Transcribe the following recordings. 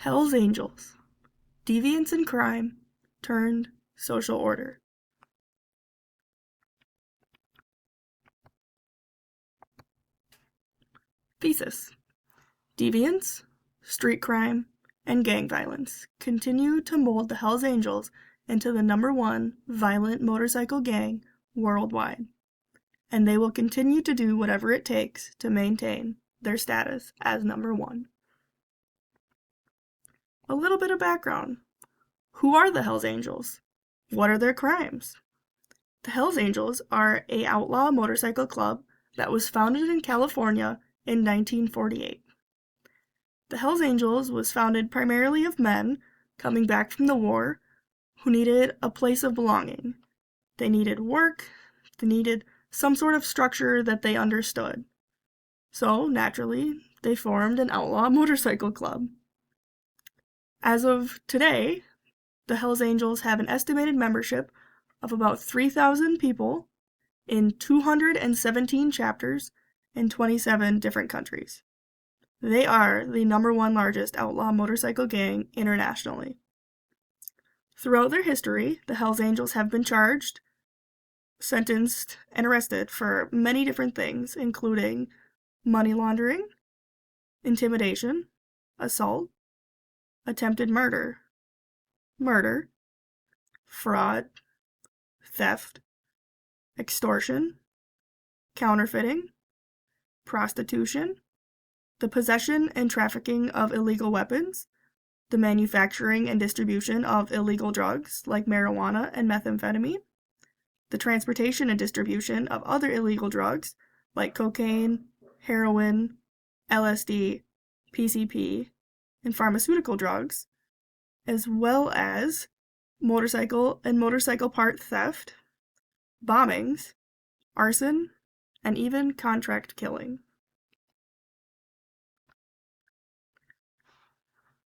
Hell's Angels, deviance and crime turned social order. Thesis: deviance, street crime, and gang violence continue to mold the Hells Angels into the #1 violent motorcycle gang worldwide, and they will continue to do whatever it takes to maintain their status as #1. A little bit of background. Who are the Hells Angels? What are their crimes? The Hells Angels are an outlaw motorcycle club that was founded in California in 1948. The Hells Angels was founded primarily of men coming back from the war who needed a place of belonging. They needed work, they needed some sort of structure that they understood. So, naturally, they formed an outlaw motorcycle club. As of today, the Hells Angels have an estimated membership of about 3,000 people in 217 chapters in 27 different countries. They are the #1 largest outlaw motorcycle gang internationally. Throughout their history, the Hells Angels have been charged, sentenced, and arrested for many different things, including money laundering, intimidation, assault, attempted murder, fraud, theft, extortion, counterfeiting, prostitution, the possession and trafficking of illegal weapons, the manufacturing and distribution of illegal drugs like marijuana and methamphetamine, the transportation and distribution of other illegal drugs like cocaine, heroin, LSD, PCP, and pharmaceutical drugs, as well as motorcycle and motorcycle part theft, bombings, arson, and even contract killing.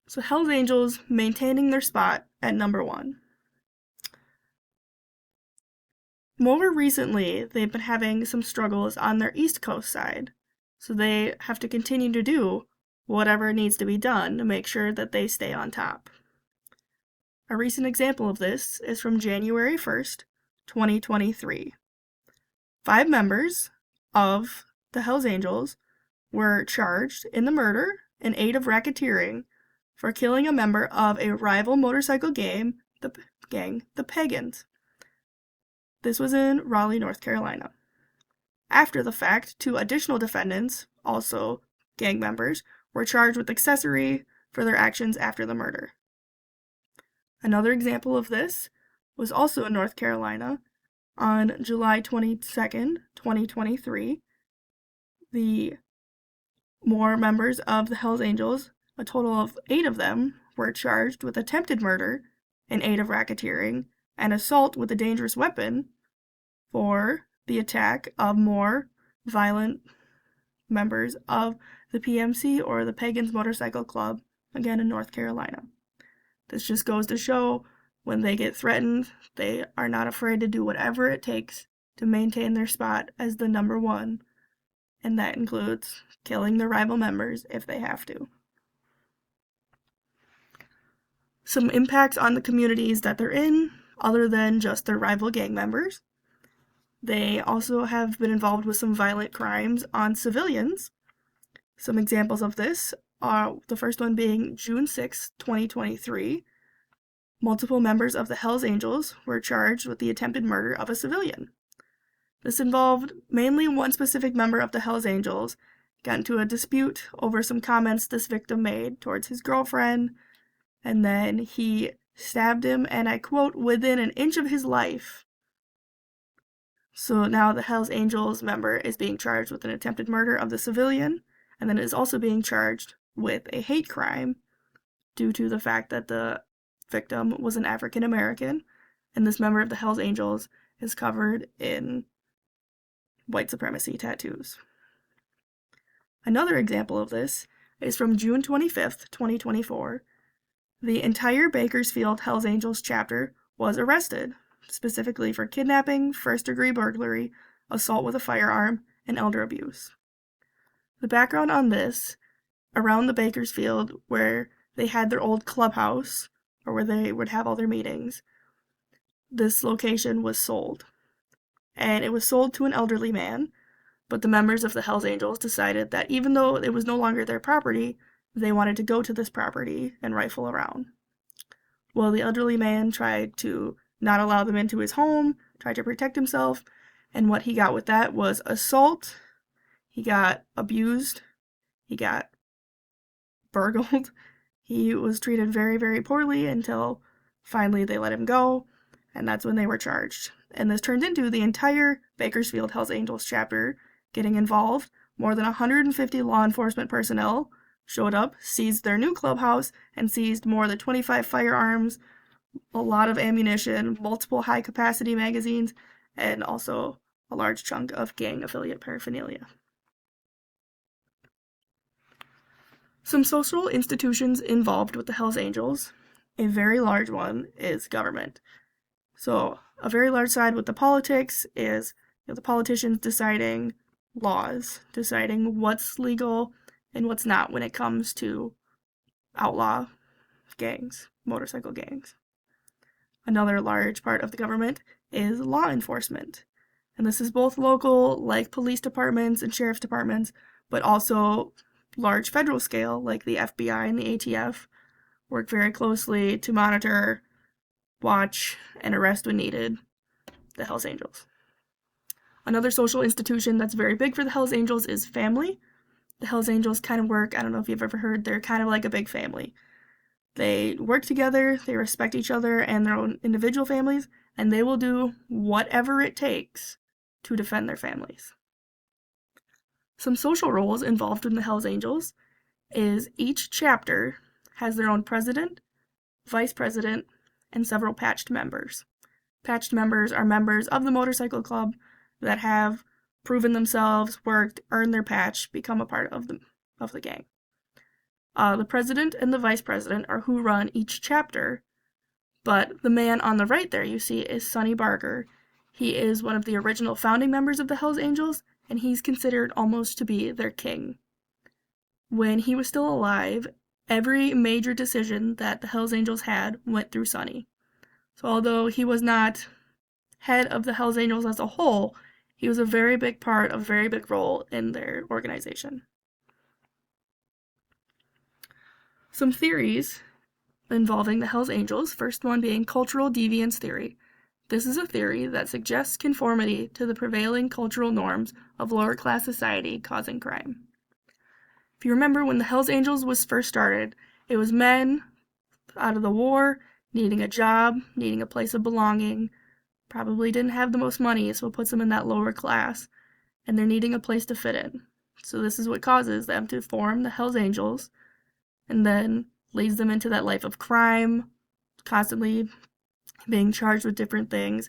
So Hells Angels maintaining their spot at #1. More recently, they've been having some struggles on their East Coast side, so they have to continue to do whatever needs to be done to make sure that they stay on top. A recent example of this is from January 1st, 2023. 5 members of the Hells Angels were charged in the murder and aid of racketeering for killing a member of a rival motorcycle gang, the Pagans. This was in Raleigh, North Carolina. After the fact, 2 additional defendants, also gang members, were charged with accessory for their actions after the murder. Another example of this was also in North Carolina on July 22nd, 2023. The more members of the Hells Angels, a total of 8 of them, were charged with attempted murder and aid of racketeering and assault with a dangerous weapon for the attack of more violent members of the PMC or the Pagans Motorcycle Club, again in North Carolina. This just goes to show when they get threatened, they are not afraid to do whatever it takes to maintain their spot as the #1, and that includes killing their rival members if they have to. Some impacts on the communities that they're in, other than just their rival gang members. They also have been involved with some violent crimes on civilians. Some examples of this are the first one being June 6, 2023. Multiple members of the Hells Angels were charged with the attempted murder of a civilian. This involved mainly one specific member of the Hells Angels got into a dispute over some comments this victim made towards his girlfriend, and then he stabbed him, and I quote, "within an inch of his life." So now the Hells Angels member is being charged with an attempted murder of the civilian, and then is also being charged with a hate crime due to the fact that the victim was an African American, and this member of the Hells Angels is covered in white supremacy tattoos. Another example of this is from June 25th, 2024. The entire Bakersfield Hells Angels chapter was arrested, specifically for kidnapping, first-degree burglary, assault with a firearm, and elder abuse. The background on this, around the Bakersfield, where they had their old clubhouse, or where they would have all their meetings. This location was sold. And it was sold to an elderly man, but the members of the Hells Angels decided that even though it was no longer their property, they wanted to go to this property and rifle around. Well, the elderly man tried to not allow them into his home, tried to protect himself, and what he got with that was assault, he got abused, he got burgled, he was treated very, very poorly until finally they let him go, and that's when they were charged. And this turned into the entire Bakersfield Hells Angels chapter getting involved. More than 150 law enforcement personnel showed up, seized their new clubhouse, and seized more than 25 firearms, a lot of ammunition, multiple high-capacity magazines, and also a large chunk of gang affiliate paraphernalia. Some social institutions involved with the Hells Angels. A very large one is government. So a very large side with the politics is the politicians deciding laws, deciding what's legal and what's not when it comes to outlaw gangs, motorcycle gangs. Another large part of the government is law enforcement. And this is both local, like police departments and sheriff's departments, but also large federal scale, like the FBI and the ATF, work very closely to monitor, watch, and arrest when needed the Hells Angels. Another social institution that's very big for the Hells Angels is family. The Hells Angels kind of work, I don't know if you've ever heard, they're kind of like a big family. They work together, they respect each other and their own individual families, and they will do whatever it takes to defend their families. Some social roles involved in the Hells Angels is each chapter has their own president, vice president, and several patched members. Patched members are members of the motorcycle club that have proven themselves, worked, earned their patch, become a part of the gang. The president and the vice president are who run each chapter, but the man on the right there you see is Sonny Barker. He is one of the original founding members of the Hells Angels, and he's considered almost to be their king. When he was still alive, every major decision that the Hells Angels had went through Sonny. So although he was not head of the Hells Angels as a whole, he was a very big part, a very big role in their organization. Some theories involving the Hells Angels, first one being cultural deviance theory. This is a theory that suggests conformity to the prevailing cultural norms of lower class society causing crime. If you remember when the Hells Angels was first started, it was men out of the war, needing a job, needing a place of belonging, probably didn't have the most money, so it puts them in that lower class, and they're needing a place to fit in. So this is what causes them to form the Hells Angels, and then leads them into that life of crime, constantly being charged with different things,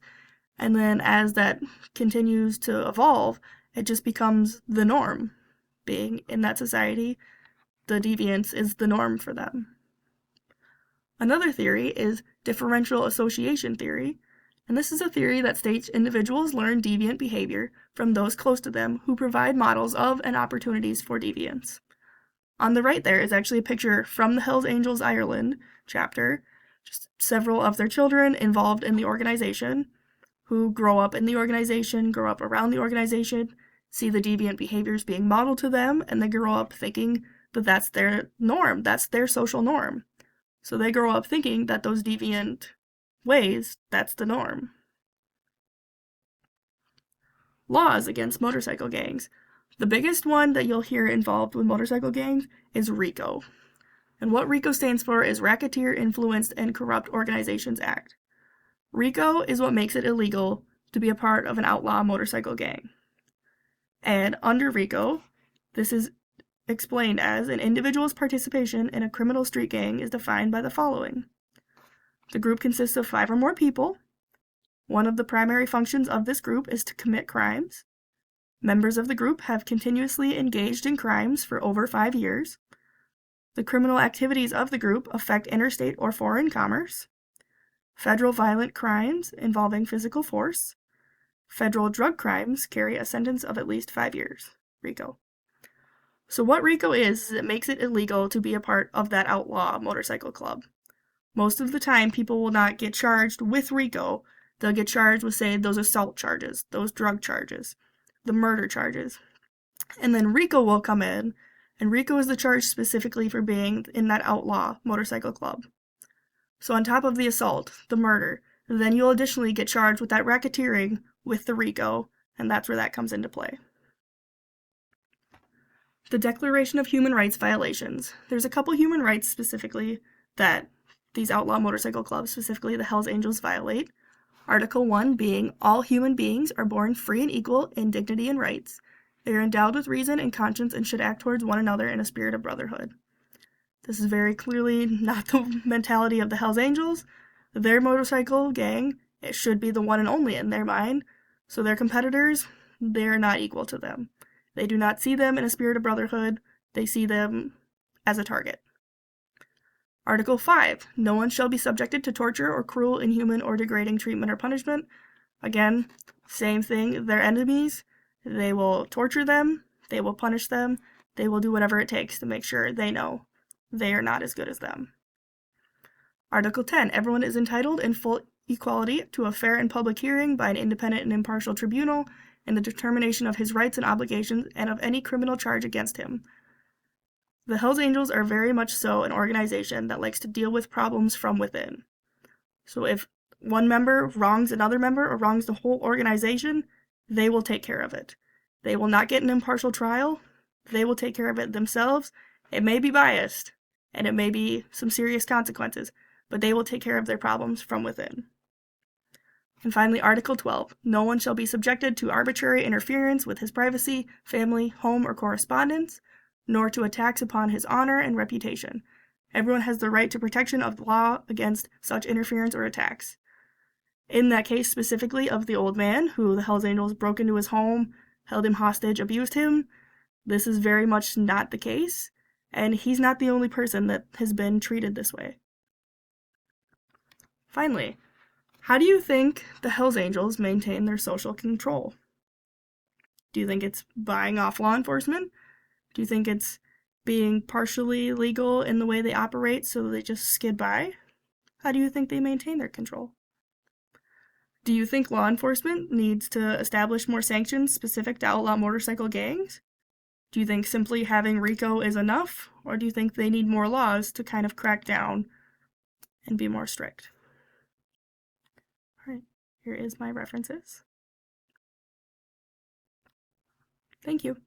and then as that continues to evolve, it just becomes the norm. Being in that society, the deviance is the norm for them. Another theory is differential association theory, and this is a theory that states individuals learn deviant behavior from those close to them who provide models of and opportunities for deviance. On the right there is actually a picture from the Hells Angels Ireland chapter, just several of their children involved in the organization, who grow up in the organization, grow up around the organization, see the deviant behaviors being modeled to them, and they grow up thinking that that's their norm, that's their social norm. So they grow up thinking that those deviant ways, that's the norm. Laws against motorcycle gangs. The biggest one that you'll hear involved with motorcycle gangs is RICO. And what RICO stands for is Racketeer Influenced and Corrupt Organizations Act. RICO is what makes it illegal to be a part of an outlaw motorcycle gang. And under RICO, this is explained as an individual's participation in a criminal street gang is defined by the following. The group consists of 5 or more people. One of the primary functions of this group is to commit crimes. Members of the group have continuously engaged in crimes for over 5 years. The criminal activities of the group affect interstate or foreign commerce. Federal violent crimes involving physical force. Federal drug crimes carry a sentence of at least 5 years. RICO. So what RICO is it makes it illegal to be a part of that outlaw motorcycle club. Most of the time, people will not get charged with RICO. They'll get charged with, say, those assault charges, those drug charges, the murder charges. And then RICO will come in, and RICO is the charge specifically for being in that outlaw motorcycle club. So on top of the assault, the murder, then you'll additionally get charged with that racketeering with the RICO, and that's where that comes into play. The Declaration of Human Rights violations. There's a couple human rights specifically that these outlaw motorcycle clubs, specifically the Hells Angels, violate. Article 1 being, all human beings are born free and equal in dignity and rights. They are endowed with reason and conscience and should act towards one another in a spirit of brotherhood. This is very clearly not the mentality of the Hells Angels. Their motorcycle gang, it should be the one and only in their mind, so their competitors, they're not equal to them. They do not see them in a spirit of brotherhood. They see them as a target. Article 5. No one shall be subjected to torture or cruel, inhuman, or degrading treatment or punishment. Again, same thing. They're enemies. They will torture them. They will punish them. They will do whatever it takes to make sure they know they are not as good as them. Article 10. Everyone is entitled in full equality to a fair and public hearing by an independent and impartial tribunal and the determination of his rights and obligations and of any criminal charge against him. The Hells Angels are very much so an organization that likes to deal with problems from within. So if one member wrongs another member or wrongs the whole organization, they will take care of it. They will not get an impartial trial. They will take care of it themselves. It may be biased, and it may be some serious consequences, but they will take care of their problems from within. And finally, Article 12. No one shall be subjected to arbitrary interference with his privacy, family, home, or correspondence, nor to attacks upon his honor and reputation. Everyone has the right to protection of the law against such interference or attacks. In that case specifically of the old man, who the Hells Angels broke into his home, held him hostage, abused him, this is very much not the case, and he's not the only person that has been treated this way. Finally, how do you think the Hells Angels maintain their social control? Do you think it's buying off law enforcement? Do you think it's being partially legal in the way they operate so they just skid by? How do you think they maintain their control? Do you think law enforcement needs to establish more sanctions specific to outlaw motorcycle gangs? Do you think simply having RICO is enough? Or do you think they need more laws to kind of crack down and be more strict? Alright, here is my references. Thank you.